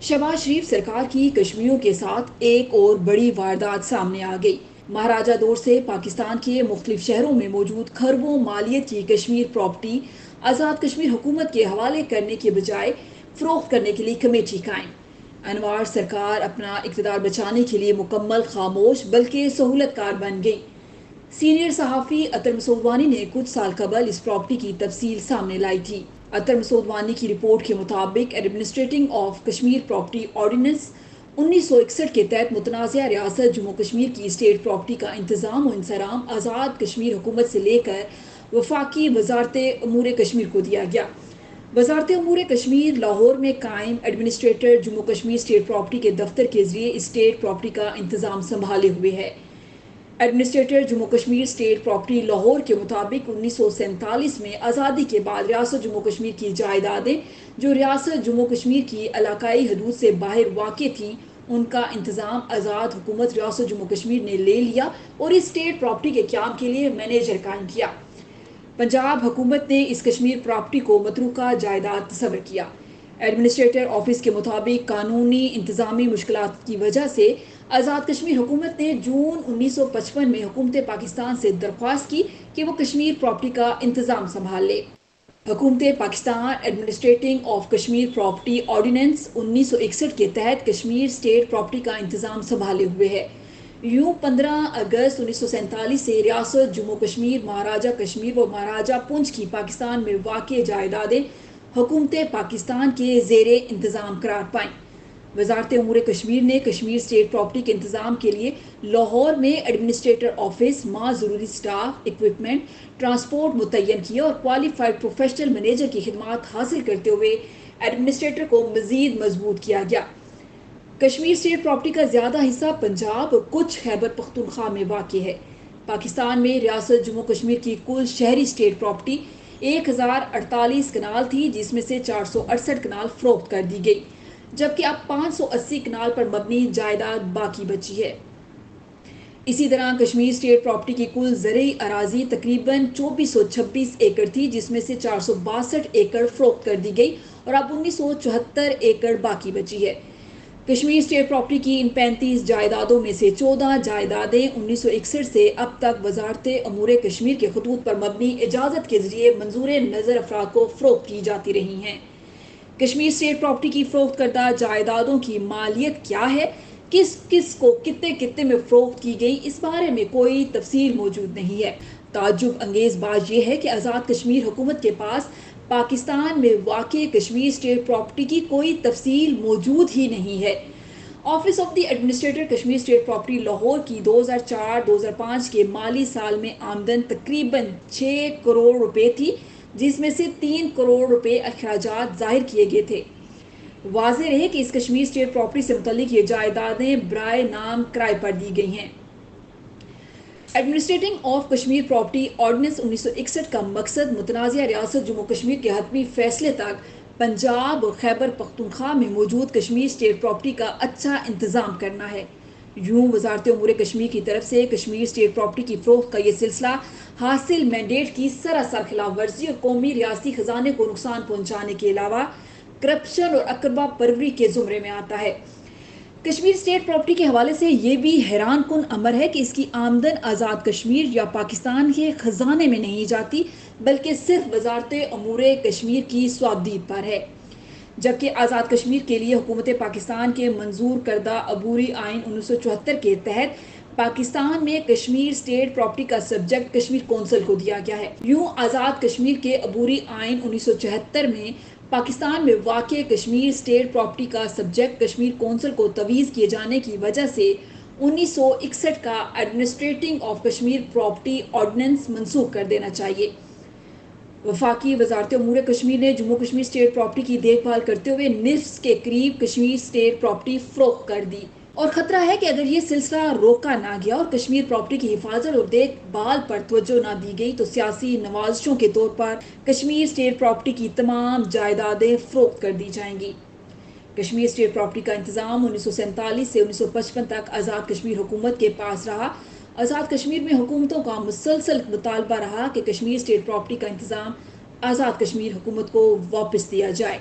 शहबाज शरीफ सरकार की कश्मीरियों के साथ एक और बड़ी वारदात सामने आ गई। महाराजा दौर से पाकिस्तान के मुख्तलिफ शहरों में मौजूद खरबों मालियत की कश्मीर प्रॉपर्टी आज़ाद कश्मीर हुकूमत के हवाले करने के बजाय फ़रोख्त करने के लिए कमेटी कायम। अनवार सरकार अपना इक़्तिदार बचाने के लिए मुकम्मल खामोश बल्कि सहूलतकार बन गई। सीनियर सहाफ़ी अतर मसूद वानी ने कुछ साल कबल इस प्रॉपर्टी की तफसील सामने लाई थी। अतर मसूद वानी की रिपोर्ट के मुताबिक administrating of Kashmir property ordinance 1961 के तहत मुतनाज़ा रियासत जम्मू कश्मीर की स्टेट प्रॉपर्टी का इंतज़ाम और इंसराम आज़ाद कश्मीर हुकूमत से लेकर वफाकी वजारत अमूर कश्मीर को दिया गया। वजारत अमूर कश्मीर लाहौर में कायम administrator Jammu Kashmir state property के दफ्तर के जरिए स्टेट प्रॉपर्टी का इंतज़ाम संभाले हुए है। Administrator Jammu Kashmir state property Lahore के मुताबिक 1947 में आज़ादी के बाद रियासत जम्मू कश्मीर की जायदादें जो रियासत जम्मू कश्मीर की इलाकाई हदूद से बाहर वाक़ थी उनका इंतज़ाम आज़ाद हुकूमत रियासत जम्मू कश्मीर ने ले लिया और इस स्टेट प्रॉपर्टी के क़याम के लिए मैनेजर कायम किया। पंजाब हुकूमत ने इस कश्मीर प्रॉपर्टी को मतरूका जायदाद तस्वर किया। एडमिनिस्ट्रेटर ऑफिस के मुताबिक कानूनी इंतज़ामी मुश्किलात की वजह से आज़ाद कश्मीर हुकूमत ने जून 1955 में हुकूमत पाकिस्तान से दरख्वास्त की कि वो कश्मीर प्रॉपर्टी का इंतज़ाम संभाल ले। हुकूमत Pakistan administrating of Kashmir property ordinance 1961 के तहत कश्मीर स्टेट प्रॉपर्टी का इंतज़ाम संभाले हुए है। यूं 15 अगस्त 1947 से रियासत जम्मू कश्मीर महाराजा कश्मीर व महाराजा पुंछ की पाकिस्तान में वाक़ जायदादें हुकूमत पाकिस्तान के ज़ेरे इंतज़ाम करार पाईं। वजारत अमूर कश्मीर ने कश्मीर स्टेट प्रॉपर्टी के इंतज़ाम के लिए लाहौर में एडमिनिस्ट्रेटर ऑफिस माँ ज़रूरी स्टाफ इक्विपमेंट ट्रांसपोर्ट मुतय्यन किया और क्वालिफाइड प्रोफेशनल मैनेजर की खिदमात हासिल करते हुए एडमिनिस्ट्रेटर को मज़ीद मजबूत किया गया। कश्मीर स्टेट प्रॉपर्टी का ज़्यादा हिस्सा पंजाब और कुछ खैबर पख्तूनख्वा में वाक़ है। पाकिस्तान में रियासत जम्मू कश्मीर की कुल शहरी स्टेट प्रॉपर्टी 1048 कनाल थी, जिसमें से 468 कनाल फ़रोख्त कर दी गई, जबकि अब 580 कनाल पर मबनी जायदाद बाकी बची है। इसी तरह कश्मीर स्टेट प्रॉपर्टी की कुल ज़रई अराजी तकरीबन 2426 एकड़ थी, जिसमें से 462 एकड़ फ़रोख्त कर दी गई और अब 1974 एकड़ बाकी बची है। कश्मीर स्टेट प्रॉपर्टी की इन 35 जायदादों में से 14 जायदादें 1961 से अब तक वजारत अमूर कश्मीर के खतूत पर मबनी इजाज़त के जरिए मंजूर नज़र अफराद को फ़रोख्त की जाती रही हैं। कश्मीर स्टेट प्रॉपर्टी की फ़रोख्त करदा जायदादों की मालियत क्या है, किस किस को कितने कितने में फ़रोख्त की गई, इस बारे में कोई तफसील मौजूद नहीं है। ताज्जुब अंगेज़ बात यह है कि आज़ाद कश्मीर हुकूमत के पास पाकिस्तान में वाक़ कश्मीर स्टेट प्रॉपर्टी की कोई तफसील मौजूद ही नहीं है। Office of the administrator Kashmir state property Lahore की 2004-2005 के माली साल में आमदन तकरीबन 6 करोड़ रुपए थी, जिसमें से 3 करोड़ रुपए अखराजात जाहिर किए गए थे। वाज़ेह रहे कि इस कश्मीर स्टेट प्रॉपर्टी से मुतल्लिक ये जायदादें बराए नाम किराए पर दी गई हैं। Administrating of Kashmir property ordinance 1961 का मकसद मुतनाज़िया रियासत जम्मू कश्मीर के हतमी फैसले तक पंजाब और खैबर पख्तूनख्वा में मौजूद कश्मीर स्टेट प्रॉपर्टी का अच्छा इंतज़ाम करना है। यूं वजारत अमूर कश्मीर की तरफ से कश्मीर स्टेट प्रॉपर्टी की फ़रोख्त का ये सिलसिला हासिल मैंडेट की सरासर खिलाफ वर्जी और कौमी रियासती ख़जाने को नुकसान पहुँचाने के अलावा करप्शन और अकरबा परवरी के ज़ुमरे में आता है। कश्मीर स्टेट प्रॉपर्टी के हवाले से ये भी हैरान कुन अमर है कि इसकी आमदन आज़ाद कश्मीर या पाकिस्तान के ख़जाने में नहीं जाती, बल्कि सिर्फ वजारत अमूर कश्मीर की स्वाबदीद पर है। जबकि आज़ाद कश्मीर के लिए हुकूमत पाकिस्तान के मंजूर करदा अबूरी आइन 1974 के तहत पाकिस्तान में कश्मीर स्टेट प्रॉपर्टी का सब्जेक्ट कश्मीर कौंसिल को दिया गया है। यूं आज़ाद कश्मीर के अबूरी आइन 1974 में पाकिस्तान में वाक़ कश्मीर स्टेट प्रॉपर्टी का सब्जेक्ट कश्मीर कौंसिल को तवीज़ किए जाने की वजह से 1961 का administrating of Kashmir property ordinance मनसूख कर देना चाहिए। वफाकी वजारत अमूर कश्मीर ने जम्मू कश्मीर स्टेट प्रॉपर्टी की देखभाल करते हुए निफ्स के करीब कश्मीर स्टेट प्रॉपर्टी फ़रोख्त कर दी और ख़तरा है कि अगर ये सिलसिला रोका ना गया और कश्मीर प्रॉपर्टी की हिफाजत और देखभाल पर तवज्जो ना दी गई तो सियासी नवाजिशों के तौर पर कश्मीर स्टेट प्रॉपर्टी की तमाम जायदादें फ़रोख्त कर दी जाएंगी। कश्मीर स्टेट प्रॉपर्टी का इंतज़ाम 1947 से 1955 तक आज़ाद कश्मीर हुकूमत के पास रहा। आज़ाद कश्मीर में हुकूमतों का मुसलसल मुतालबा रहा कि कश्मीर स्टेट प्रॉपर्टी का इंतज़ाम आज़ाद कश्मीर हुकूमत को वापस दिया जाए।